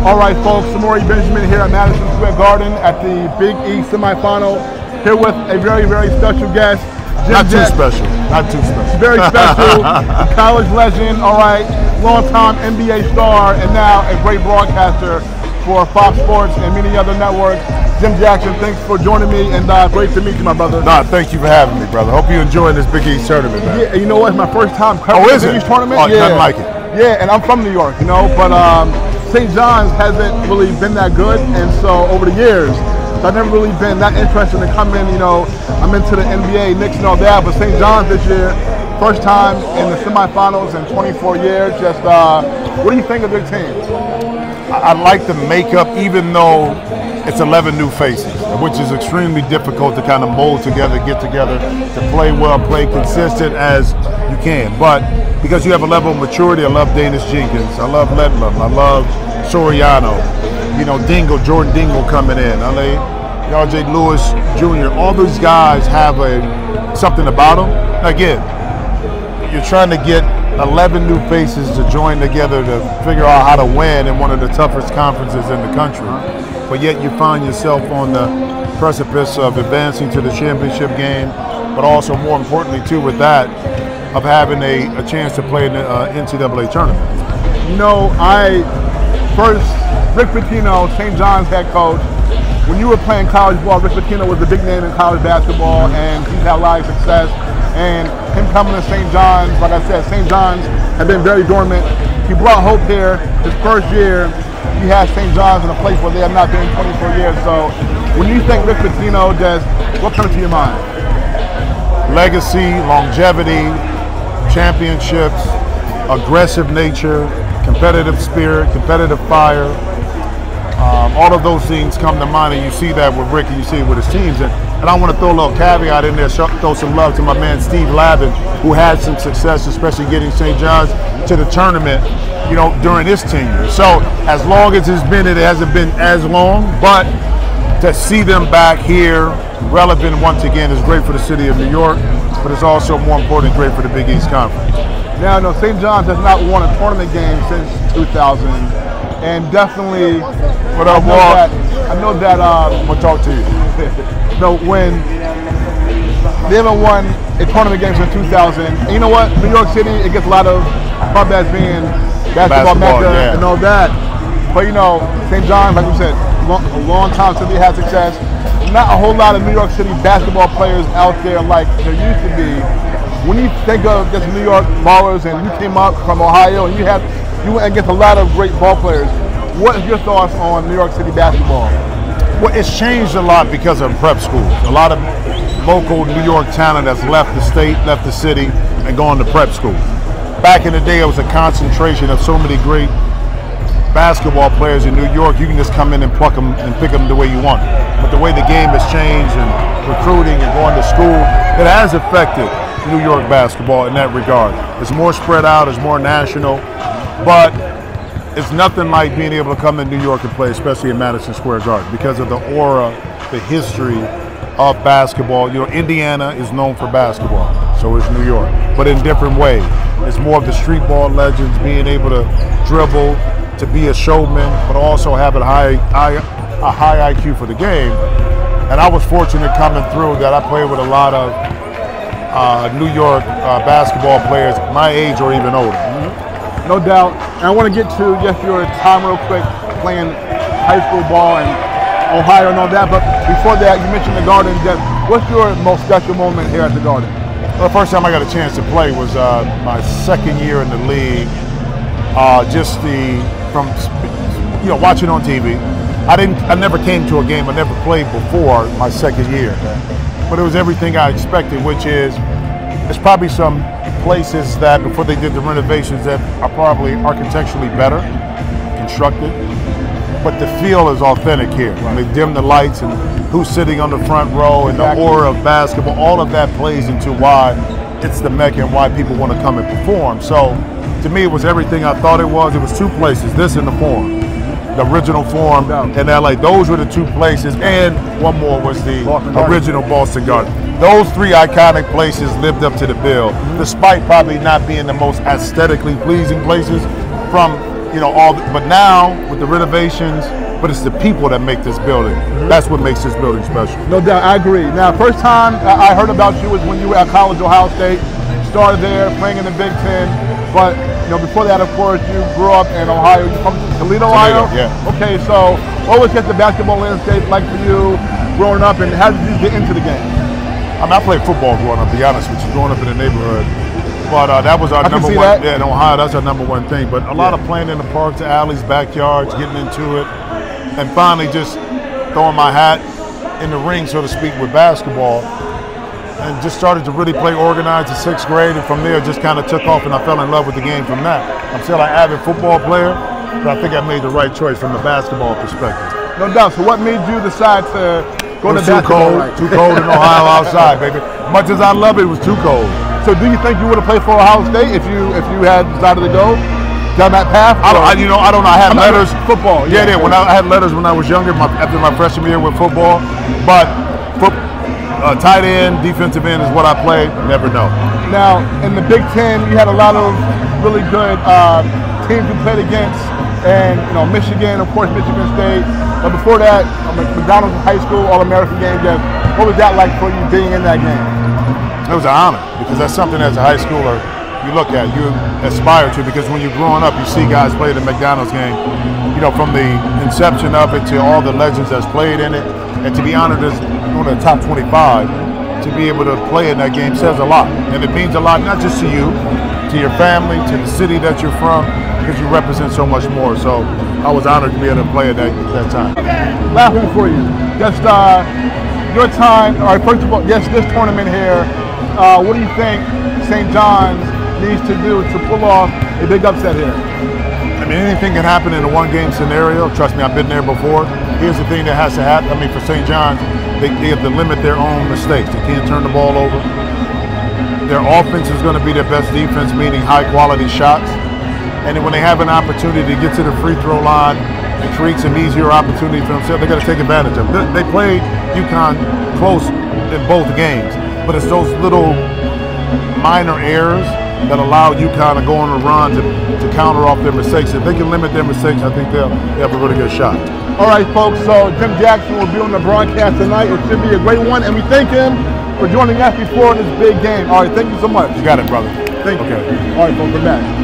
All right, folks, Samori Benjamin here at Madison Square Garden at the Big East semifinal. Here with a very, very special guest. Not too special. Very special. College legend, all right, longtime NBA star, and now a great broadcaster for Fox Sports and many other networks. Jim Jackson, thanks for joining me, and great to meet you, my brother. Nah, thank you for having me, brother. Hope you're enjoying this Big East tournament, man. Yeah, you know what? It's my first time covering the Big East tournament. Oh, nothing like it. Yeah, and I'm from New York, you know, but St. John's hasn't really been that good, and so over the years, I've never really been that interested in coming, you know, I'm into the NBA, Knicks and all that, but St. John's this year, first time in the semifinals in 24 years. Just, what do you think of their team? I like the makeup, even though it's 11 new faces, which is extremely difficult to kind of mold together, get together, to play well, play consistent as you can. But because you have a level of maturity, I love Danis Jenkins, I love Ledlam, I love Soriano, you know, Jordan Dingle coming in, R.J. Lewis Jr., all those guys have something about them. Again, you're trying to get 11 new faces to join together to figure out how to win in one of the toughest conferences in the country. But yet you find yourself on the precipice of advancing to the championship game, but also more importantly too with that, of having a chance to play in the NCAA tournament. You know, Rick Pitino, St. John's head coach, when you were playing college ball, Rick Pitino was a big name in college basketball, and he's had a lot of success. And him coming to St. John's, like I said, St. John's had been very dormant. He brought hope here. His first year, he has St. John's in a place where they have not been in 24 years. So when you think Rick Pitino does, what comes to your mind? Legacy, longevity, championships, aggressive nature, competitive spirit, competitive fire. All of those things come to mind, and you see that with Rick and you see it with his teams. And I want to throw a little caveat in there, throw some love to my man Steve Lavin, who had some success, especially getting St. John's to the tournament, you know, during his tenure. So as long as it's been, it hasn't been as long, but to see them back here, relevant once again, is great for the city of New York, but it's also more important, great for the Big East Conference. Now, no, St. John's has not won a tournament game since 2000, and definitely, what up, Walt? I know that. I'm gonna talk to you. So when they haven't won a tournament game since 2000, and you know what? New York City, it gets a lot of pub as being basketball mecca and all that. But you know, St. John's, like you said, a long time since they had success. Not a whole lot of New York City basketball players out there like there used to be. When you think of just New York ballers, and you came up from Ohio, and you went against a lot of great ball players. What is your thoughts on New York City basketball? Well, it's changed a lot because of prep schools. A lot of local New York talent has left the state, left the city, and gone to prep school. Back in the day, it was a concentration of so many great basketball players in New York. You can just come in and pluck them and pick them the way you want. But the way the game has changed, and recruiting and going to school, it has affected New York basketball in that regard. It's more spread out, it's more national, but it's nothing like being able to come in New York and play, especially in Madison Square Garden, because of the aura, the history of basketball. You know, Indiana is known for basketball, so is New York, but in different ways. It's more of the street ball legends, being able to dribble, to be a showman, but also have a high IQ for the game. And I was fortunate coming through that I played with a lot of New York basketball players my age or even older. No doubt. And I want to get to just your time real quick playing high school ball in Ohio and all that. But before that, you mentioned the Garden. What's your most special moment here at the Garden? Well, the first time I got a chance to play was my second year in the league. From watching on TV. I never came to a game. I never played before my second year. But it was everything I expected, which is there's probably some places that before they did the renovations that are probably architecturally better constructed, but the feel is authentic here. When they dim the lights and who's sitting on the front row and the aura of basketball, all of that plays into why it's the Mecca and why people want to come and perform. So to me, it was everything I thought it was. It was two places, this and the Forum. The original Forum in LA, those were the two places, and one more was the original Boston Garden. Those three iconic places lived up to the bill, despite probably not being the most aesthetically pleasing places from you know, but now with the renovations, but it's the people that make this building. That's what makes this building special. No doubt, I agree. Now, first time I heard about you was when you were at college, Ohio State. Started there, playing in the Big Ten. But you know, before that, of course, you grew up in Ohio. You from Toledo, Ohio? Yeah. Okay, so what was the basketball landscape like for you growing up, and how did you get into the game? I mean, I played football growing up, to be honest with you, growing up in the neighborhood. But that was our number one. Yeah, in Ohio, that's our number one thing. But a lot of playing in the parks, the alleys, backyards, getting into it, and finally just throwing my hat in the ring, so to speak, with basketball. And just started to really play organized in 6th grade, and from there just kind of took off, and I fell in love with the game from that. I'm still an avid football player, but I think I made the right choice from the basketball perspective. No doubt. So what made you decide to go to basketball? Too cold in Ohio outside, baby. Much as I love it, it was too cold. So do you think you would have played for Ohio State if you had decided to go down that path? I don't know. I had letters. Football. Yeah, when I had letters when I was younger, after my freshman year with football, but tight end, defensive end is what I played. Never know. Now, in the Big Ten, you had a lot of really good teams you played against, and you know, Michigan, of course, Michigan State. But before that, McDonald's high school All-American game. What was that like for you being in that game? It was an honor, because that's something as a high schooler you look at, you aspire to, because when you're growing up, you see guys play the McDonald's game, you know, from the inception of it to all the legends that's played in it, and to be honored as one of the top 25, to be able to play in that game says a lot. And it means a lot, not just to you, to your family, to the city that you're from, because you represent so much more. So I was honored to be able to play at that time. Last one for you. Just your time, all right, first of all, yes, this tournament here, what do you think St. John's needs to do to pull off a big upset here? I mean, anything can happen in a one-game scenario. Trust me, I've been there before. Here's the thing that has to happen. I mean, for St. John's, they have to limit their own mistakes. They can't turn the ball over. Their offense is going to be their best defense, meaning high-quality shots. And then when they have an opportunity to get to the free throw line and create some easier opportunity for themselves, they got to take advantage of it. They played UConn close in both games, but it's those little minor errors that allow UConn to go on a run to counter off their mistakes. If they can limit their mistakes, I think they'll have a really good shot. All right, folks, so Jim Jackson will be on the broadcast tonight. It should be a great one, and we thank him for joining us before this big game. All right, thank you so much. You got it, brother. Thank you. Okay. All right, folks, we're back.